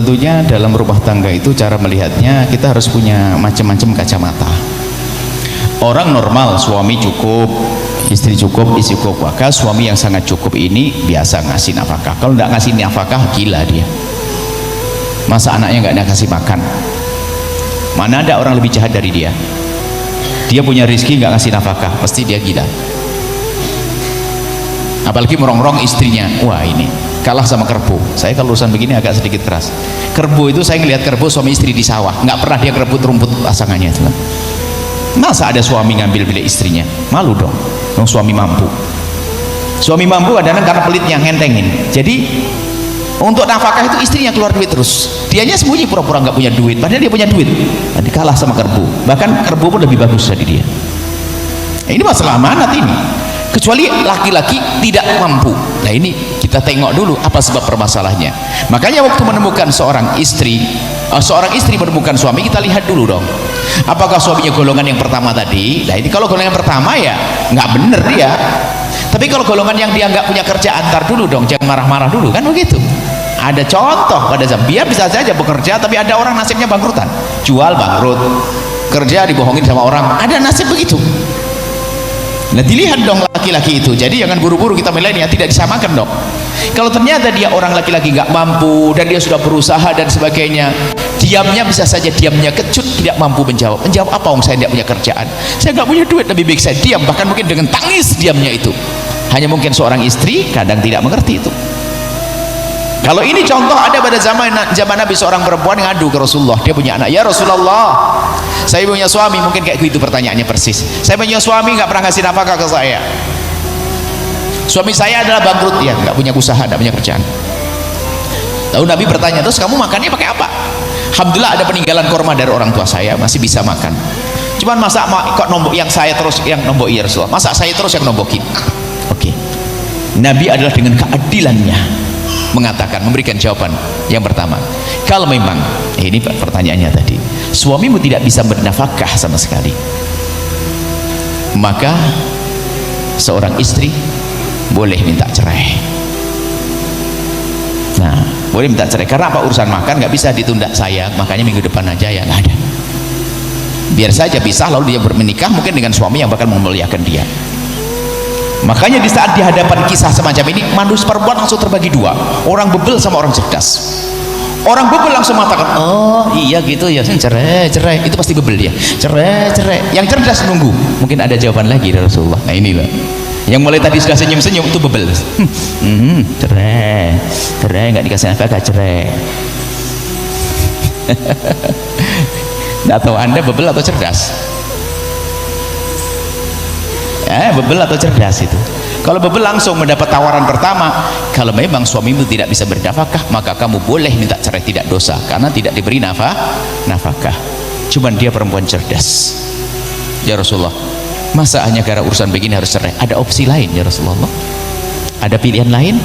Tentunya dalam rumah tangga itu cara melihatnya kita harus punya macam-macam kacamata. Orang normal suami cukup, istri cukup, istri cukup, maka suami yang sangat cukup ini biasa ngasih nafkah. Kalau nggak ngasih nafkah gila dia. Masa anaknya nggak dikasih makan? Mana ada orang lebih jahat dari dia? Dia punya rezeki nggak ngasih nafkah, pasti dia gila. Apalagi merongrong istrinya, wah ini kalah sama kerbau. Saya kalau urusan begini agak sedikit keras. Kerbau itu saya ngelihat kerbau suami istri di sawah, nggak pernah dia kerebut rumput pasangannya. Masa ada suami ngambil milik istrinya? Malu dong. Dong suami mampu. Suami mampu kadang-kadang karena pelitnya ngentengin. Jadi untuk nafkah itu istrinya keluar duit terus. Dianya sembunyi pura-pura nggak punya duit, padahal dia punya duit. Nanti kalah sama kerbau. Bahkan kerbau pun lebih bagus dari dia. Ini masalah amanat ini. Kecuali laki-laki tidak mampu. Nah ini kita tengok dulu apa sebab permasalahannya. Makanya waktu menemukan seorang istri menemukan suami, kita lihat dulu dong. Apakah suaminya golongan yang pertama tadi? Nah ini kalau golongan yang pertama ya nggak bener dia. Tapi kalau golongan yang dia nggak punya kerjaan, antar dulu dong, jangan marah-marah dulu, kan begitu. Ada contoh pada zaman dia bisa saja bekerja, tapi ada orang nasibnya bangkrutan, jual bangkrut, kerja dibohongin sama orang, ada nasib begitu. Nah dilihat dong laki-laki itu. Jadi jangan buru-buru kita menilainya, tidak disamakan dong. Kalau ternyata dia orang laki-laki nggak mampu dan dia sudah berusaha dan sebagainya, diamnya bisa saja diamnya kecut, tidak mampu menjawab apa, saya tidak punya kerjaan, saya nggak punya duit, lebih baik saya diam, bahkan mungkin dengan tangis diamnya itu. Hanya mungkin seorang istri kadang tidak mengerti itu. Kalau ini contoh ada pada zaman Nabi, seorang perempuan ngadu ke Rasulullah, dia punya anak, ya Rasulullah, saya punya suami, mungkin kayak gitu pertanyaannya persis, saya punya suami nggak pernah ngasih nafkah ke saya, suami saya adalah bangkrut, ya nggak punya usaha, nggak punya kerjaan. Lalu Nabi bertanya, terus kamu makannya pakai apa? Alhamdulillah ada peninggalan korma dari orang tua saya, masih bisa makan. Cuman masa kok nombok yang saya terus yang nombok, ya Rasulullah, masa saya terus yang nombokin? Oke. Nabi adalah dengan keadilannya mengatakan, memberikan jawaban yang pertama, kalau memang ini pertanyaannya tadi, suamimu tidak bisa bernafkah sama sekali, maka seorang istri boleh minta cerai. Nah, boleh minta cerai karena apa? Urusan makan nggak bisa ditunda, sayang, makanya minggu depan aja, ya nggak ada. Biar saja pisah, lalu dia menikah mungkin dengan suami yang bakal memuliakan dia. Makanya di saat di hadapan kisah semacam ini, manusia perempuan langsung terbagi dua, orang bebel sama orang cerdas. Orang bebel langsung mengatakan, oh iya gitu ya, cerai, itu pasti bebel dia, cerai. Yang cerdas nunggu, mungkin ada jawaban lagi dari Rasulullah. Nah inilah yang mulai tadi sudah senyum-senyum itu bebel. Cerai nggak dikasih nafkah, cerai. Nggak tahu Anda bebel atau cerdas? Bebel atau cerdas itu? Kalau bebel langsung mendapat tawaran pertama, kalau memang suamimu tidak bisa bernafkah, maka kamu boleh minta cerai, tidak dosa, karena tidak diberi nafkah. Cuman dia perempuan cerdas. Ya Rasulullah, masa hanya karena urusan begini harus cerai? Ada opsi lain ya Rasulullah? Ada pilihan lain?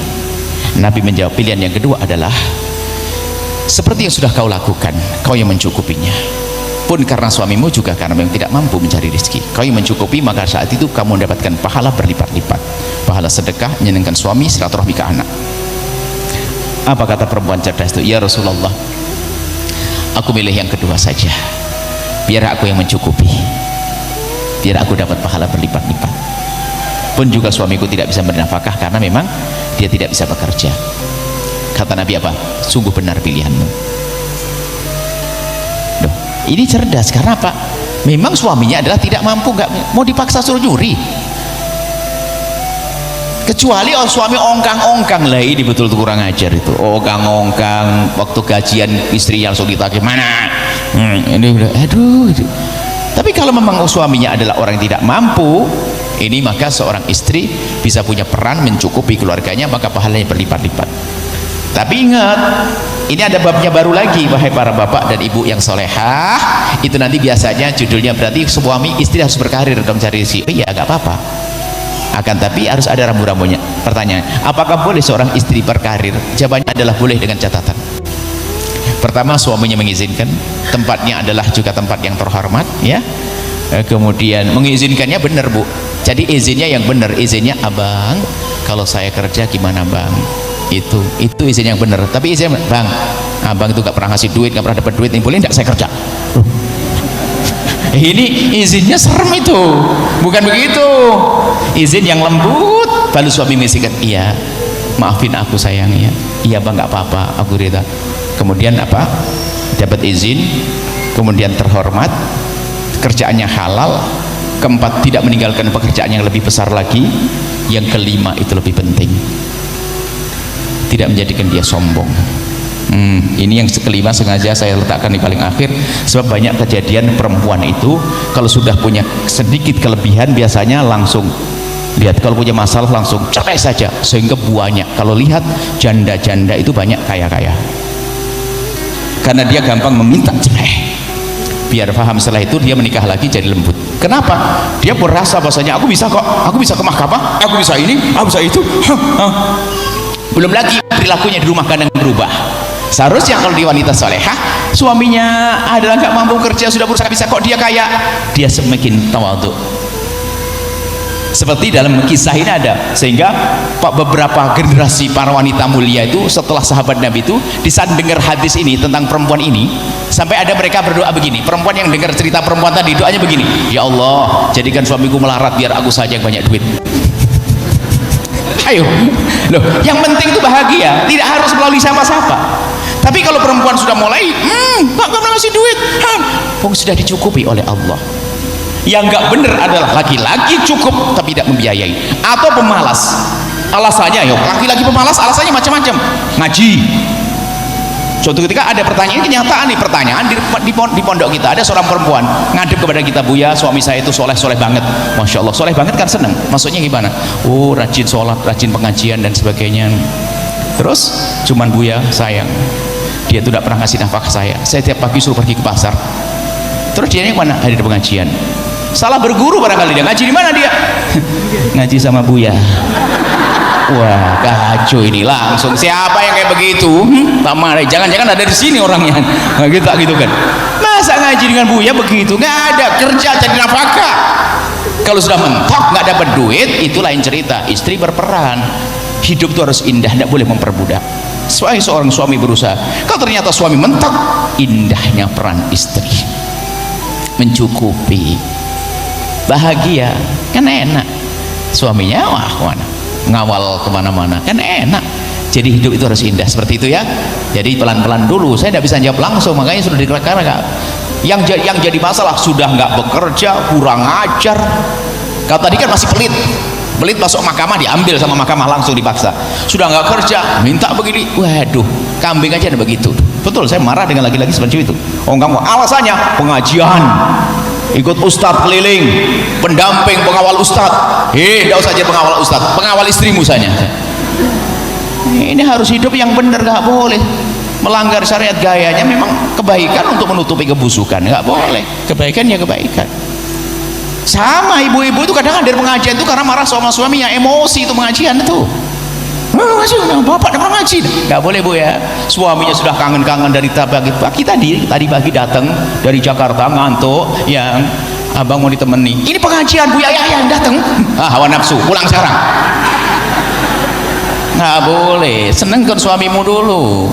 Nabi menjawab, pilihan yang kedua adalah seperti yang sudah kau lakukan, kau yang mencukupinya. Pun karena suamimu juga karena memang tidak mampu mencari rezeki, kau yang mencukupi, maka saat itu kamu mendapatkan pahala berlipat-lipat, pahala sedekah, menyenangkan suami, silaturahmi ke anak. Apa kata perempuan cerdas itu? Ya Rasulullah, aku milih yang kedua saja, biar aku yang mencukupi, biar aku dapat pahala berlipat-lipat. Pun juga suamiku tidak bisa bernafkah karena memang dia tidak bisa bekerja. Kata Nabi apa? Sungguh benar pilihanmu. Ini cerdas karena apa? Memang suaminya adalah tidak mampu, nggak mau dipaksa suruh nyuri. Kecuali suami ongkang-ongkang, lah ini betul kurang ajar itu, ongkang-ongkang waktu gajian istri yang langsung ditagih mana. Ini udah, aduh. Tapi kalau memang suaminya adalah orang yang tidak mampu, ini maka seorang istri bisa punya peran mencukupi keluarganya, maka pahalanya berlipat-lipat. Tapi ingat, ini ada babnya baru lagi, wahai para bapak dan ibu yang solehah. Itu nanti biasanya judulnya berarti suami istri harus berkarir dong cari rezeki. Iya, gak apa-apa. Akan tapi harus ada rambu-rambunya. Pertanyaan, apakah boleh seorang istri berkarir? Jawabannya adalah boleh dengan catatan. Pertama, suaminya mengizinkan, tempatnya adalah juga tempat yang terhormat, ya. Kemudian mengizinkannya benar, Bu. Jadi izinnya yang benar, izinnya abang, kalau saya kerja gimana bang? Itu izin yang benar. Tapi izin bang, abang itu gak pernah ngasih duit, gak pernah dapat duit, ini boleh tidak saya kerja? Ini izinnya serem itu, bukan begitu. Izin yang lembut. Lalu suami mengisikan, iya maafin aku sayang ya. Iya bang nggak apa-apa, aku rida. Kemudian apa? Dapat izin, kemudian terhormat, kerjaannya halal. Keempat, tidak meninggalkan pekerjaan yang lebih besar lagi. Yang kelima itu lebih penting, tidak menjadikan dia sombong. Ini yang kelima sengaja saya letakkan di paling akhir, sebab banyak kejadian perempuan itu kalau sudah punya sedikit kelebihan biasanya langsung lihat, kalau punya masalah langsung cerai saja, sehingga buahnya kalau lihat janda-janda itu banyak kaya-kaya karena dia gampang meminta cerai. Biar paham setelah itu dia menikah lagi jadi lembut. Kenapa? Dia berasa bahasanya aku bisa kok, aku bisa ke mahkamah, aku bisa ini, aku bisa itu. Belum lagi perilakunya di rumah kadang berubah. Seharusnya kalau di wanita solehah, suaminya adalah gak mampu kerja, sudah berusaha bisa kok dia kaya, dia semakin tawadhu. Seperti dalam kisah ini ada, sehingga beberapa generasi para wanita mulia itu setelah sahabat Nabi itu di saat dengar hadis ini tentang perempuan ini, sampai ada mereka berdoa begini. Perempuan yang dengar cerita perempuan tadi doanya begini, ya Allah jadikan suamiku melarat biar aku saja yang banyak duit. Ayo loh, yang penting itu bahagia, tidak harus melalui siapa-siapa. Tapi kalau perempuan sudah mulai gak pernah ngasih duit, sudah dicukupi oleh Allah. Yang gak benar adalah laki-laki cukup tapi tidak membiayai, atau pemalas. Alasannya ya laki-laki pemalas, alasannya macam-macam. Ngaji, suatu ketika ada pertanyaan, kenyataan nih pertanyaan di pondok kita ada seorang perempuan ngadep kepada kita, Buya suami saya itu soleh banget. Masya Allah, soleh banget kan seneng, maksudnya gimana? Oh rajin sholat, rajin pengajian dan sebagainya. Terus cuman Buya sayang, dia tuh tidak pernah ngasih nafkah saya tiap pagi suruh pergi ke pasar. Terus dia yang mana? Ada di pengajian. Salah berguru barangkali dia. Ngaji di mana dia? Ngaji sama Buya. Wah kacau ini, langsung siapa yang kayak begitu? Tak marah, jangan-jangan ada di sini orangnya. Nah, gitu kan. Masa ngaji dengan Buya begitu? Nggak ada, kerja jadi nafkah. Kalau sudah mentok nggak dapat duit itu lain cerita. Istri berperan. Hidup itu harus indah, tidak boleh memperbudak. Seorang suami berusaha. Kalau ternyata suami mentok, indahnya peran istri mencukupi, bahagia kan enak. Suaminya wah mana ngawal kemana-mana kan enak. Jadi hidup itu harus indah seperti itu ya. Jadi pelan-pelan dulu, saya tidak bisa jawab langsung, makanya sudah dikatakan yang jadi masalah sudah nggak bekerja, kurang ajar. Kalau tadi kan masih pelit masuk mahkamah diambil sama mahkamah langsung dipaksa. Sudah nggak kerja minta begini, waduh kambing aja ada begitu. Betul, saya marah dengan laki-laki seperti itu. Oh kamu alasannya pengajian, ikut ustadz keliling, pendamping pengawal ustadz. Tidak usah jadi pengawal ustadz, pengawal istrimu saja. Ini harus hidup yang benar, nggak boleh melanggar syariat. Gayanya memang kebaikan untuk menutupi kebusukan, nggak boleh. Kebaikan ya kebaikan. Sama ibu-ibu itu kadang hadir pengajian itu karena marah sama suaminya, emosi itu pengajian itu. Bapak dapat ngaji, nggak boleh Bu ya. Suaminya sudah kangen-kangen dari pagi tadi pagi datang dari Jakarta ngantuk, yang abang mau ditemani. Ini pengajian Bu ya yang datang. Hawa nafsu, pulang sekarang. Nggak boleh, senengkan suamimu dulu.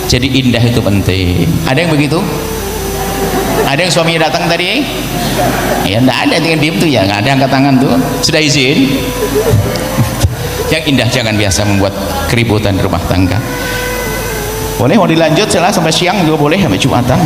Jadi indah itu penting. Ada yang begitu? Ada yang suaminya datang tadi? Ya enggak ada, dengan diem tuh ya, nggak ada angkat tangan tuh. Sudah izin? Yang indah jangan biasa membuat keributan di rumah tangga. Boleh mau dilanjut sampai siang juga boleh, sampai Jumatan.